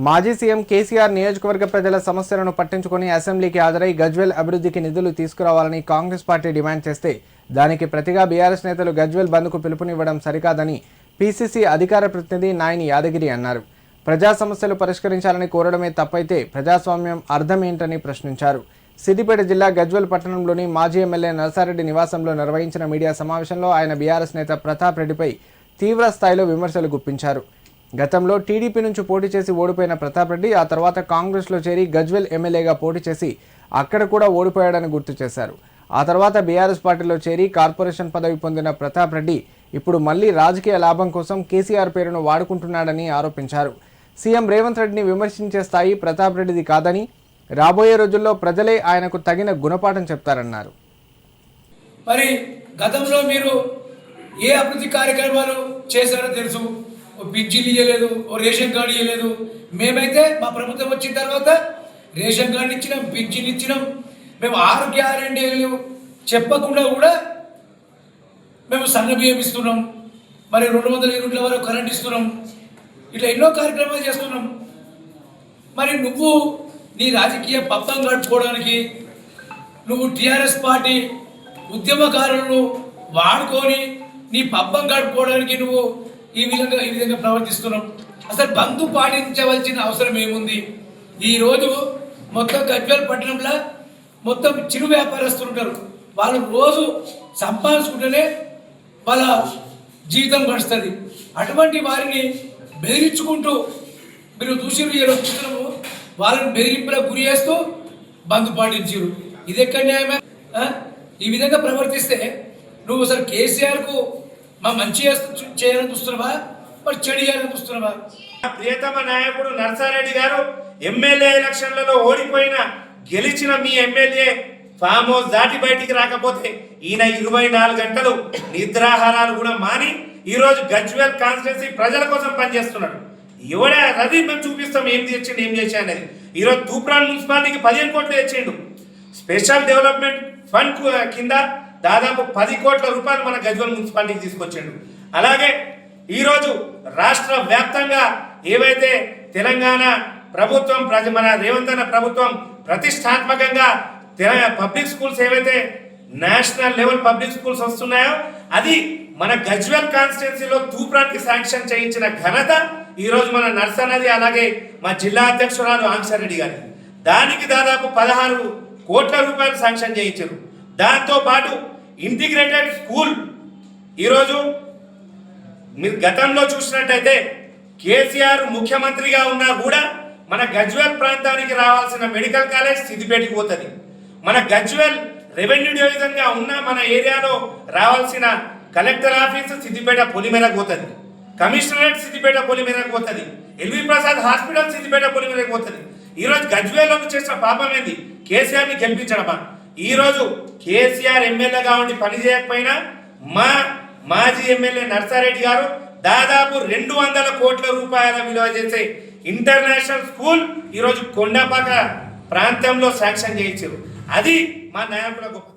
మాజీ సీఎం కేసీఆర్ నియోజకవర్గ ప్రజల సమస్యలను పట్టించుకొని అసెంబ్లీకి హాజరై గజ్వేల్ అభివృద్ధికి నిధులు తీసుకురావాలని కాంగ్రెస్ పార్టీ డిమాండ్ చేస్తే దానికి ప్రతిగా బీఆర్ఎస్ నేతలు గజ్వేల్ బంద్కు పిలుపునివ్వడం సరికాదని పీసీసీ అధికార ప్రతినిధి నాయని యాదగిరి అన్నారు. ప్రజా సమస్యలు పరిష్కరించాలని కోరడమే తప్పైతే ప్రజాస్వామ్యం అర్థమేంటని ప్రశ్నించారు. సిద్దిపేట జిల్లా గజ్వేల్ పట్టణంలోని మాజీ ఎమ్మెల్యే నర్సారెడ్డి నివాసంలో నిర్వహించిన మీడియా సమావేశంలో ఆయన బీఆర్ఎస్ నేత ప్రతాప్ రెడ్డిపై తీవ్ర స్థాయిలో విమర్శలు గుప్పించారు. గతంలో టీడీపీ నుంచి పోటీ చేసి ఓడిపోయిన ప్రతాప్ రెడ్డి ఆ తర్వాత కాంగ్రెస్లో చేరి గజ్వేల్ ఎమ్మెల్యేగా పోటీ చేసి అక్కడ కూడా ఓడిపోయాడని గుర్తు చేశారు. ఆ తర్వాత బీఆర్ఎస్ పార్టీలో చేరి కార్పొరేషన్ పదవి పొందిన ప్రతాప్ రెడ్డి ఇప్పుడు మళ్లీ రాజకీయ లాభం కోసం కేసీఆర్ పేరును వాడుకుంటున్నాడని ఆరోపించారు. సీఎం రేవంత్ రెడ్డిని విమర్శించే స్థాయి ప్రతాప్ రెడ్డిది కాదని, రాబోయే రోజుల్లో ప్రజలే ఆయనకు తగిన గుణపాఠం చెప్తారన్నారు. మరి గతంలో మీరు ఏ అభివృద్ధి కార్యక్రమాలు చేశారో తెలుసు. పింఛన్లు ఇవ్వలేదు, రేషన్ కార్డు ఇవ్వలేదు. మేమైతే మా ప్రభుత్వం వచ్చిన తర్వాత రేషన్ కార్డు ఇచ్చినాం, పింఛన్లు ఇచ్చినాం. మేము 6 గ్యారెంటీలు చెప్పకుండా కూడా మేము సన్న బియ్యం ఇస్తున్నాం. మరి 200 యూనిట్ల వరకు కరెంట్ ఇస్తున్నాం. ఇట్లా ఎన్నో కార్యక్రమాలు చేస్తున్నాం. మరి నువ్వు నీ రాజకీయ పబ్బం గడుపుకోవడానికి నువ్వు టీఆర్ఎస్ పార్టీ ఉద్యమకారులను వాడుకొని నీ పబ్బం గడుపుకోవడానికి నువ్వు ఈ విధంగా ప్రవర్తిస్తున్నాం. అసలు బంధు పాటించవలసిన అవసరం ఏముంది? ఈరోజు మొత్తం గజ్వేల్ పట్టణంలో మొత్తం చిరు వ్యాపారస్తులు ఉంటారు. వాళ్ళు రోజు సంపాదించుకుంటేనే వాళ్ళ జీవితం గడుస్తుంది. అటువంటి వారిని బెదిరించుకుంటూ మీరు చూసినాము, వాళ్ళని బెదిరింపులకు గురి చేస్తూ బంధు పాటించారు. ఇది ఎక్కడ న్యాయమే? ఈ విధంగా ప్రవర్తిస్తే నువ్వు అసలు కేసీఆర్కు మా మంచి చేయాలని చూస్తున్నావా, మరి చెడు చేయాలని చూస్తున్నావా? ప్రియతమ నాయకుడు నర్సారెడ్డి గారు ఎమ్మెల్యే ఎలక్షన్లలో ఓడిపోయిన గెలిచిన మీ ఎమ్మెల్యే ఫామ్ హౌస్ దాటి బయటికి రాకపోతే ఈయన 24 గంటలు నిద్రాహారాలు కూడా మాని ఈరోజు గజ్వేల్ కాన్స్టిట్యున్సీ ప్రజల కోసం పనిచేస్తున్నాడు. ఎవడే రవి మేము చూపిస్తాం ఏం తెచ్చిండు ఏం చేసా అనేది. ఈరోజు తూప్రాన్ మున్సిపాలిటీకి 15 కోట్లు తెచ్చిండు. స్పెషల్ డెవలప్మెంట్ ఫండ్ కింద దాదాపు 10 కోట్ల రూపాయలు మన గజ్వేల్ మున్సిపాలిటీకి తీసుకొచ్చిండు. అలాగే ఈరోజు రాష్ట్ర వ్యాప్తంగా ఏవైతే తెలంగాణ ప్రభుత్వం మన రేవంత్ అన్న ప్రభుత్వం ప్రతిష్టాత్మకంగా పబ్లిక్ స్కూల్స్ ఏవైతే నేషనల్ లెవెల్ పబ్లిక్ స్కూల్స్ వస్తున్నాయో అది మన గజ్వేల్ కాన్స్టిట్యున్సీలో తూప్రాన్కి శాంక్షన్ చేయించిన ఘనత ఈరోజు మన నర్సన్నది. అలాగే మా జిల్లా అధ్యక్షురాలు ఆంక్షరెడ్డి గారి దానికి దాదాపు 16 కోట్ల రూపాయలు శాంక్షన్ చేయించారు. దాంతో పాటు ఇంటిగ్రేటెడ్ స్కూల్ ఈరోజు మీరు గతంలో చూసినట్టయితే కేసీఆర్ ముఖ్యమంత్రిగా ఉన్నా కూడా మన గజ్వేల్ ప్రాంతానికి రావాల్సిన మెడికల్ కాలేజ్ సిద్దిపేటకి పోతుంది. మన గజ్వేల్ రెవెన్యూ డివిజన్గా ఉన్న మన ఏరియాలో రావాల్సిన కలెక్టర్ ఆఫీస్ సిద్దిపేట పొలిమేరకు పోతుంది. కమిషనరేట్ సిద్దిపేట పొలిమేరకు పోతుంది. ఎల్వి ప్రసాద్ హాస్పిటల్ సిద్దిపేట పొలిమేరకు పోతుంది. ఈరోజు గజ్వేల్లో చేసిన పాపం ఏంది? కేసీఆర్ని గెలిపించడమా? ఈరోజు కేసీఆర్ ఎమ్మెల్యేగా ఉండి పని చేయకపోయినా మా మాజీ ఎమ్మెల్యే నర్సారెడ్డి గారు దాదాపు 200 కోట్ల రూపాయల విలువ చేసే ఇంటర్నేషనల్ స్కూల్ ఈరోజు కొండపాక ప్రాంతంలో శాంక్షన్ చేయించారు. అది మా నాయకుల గొప్ప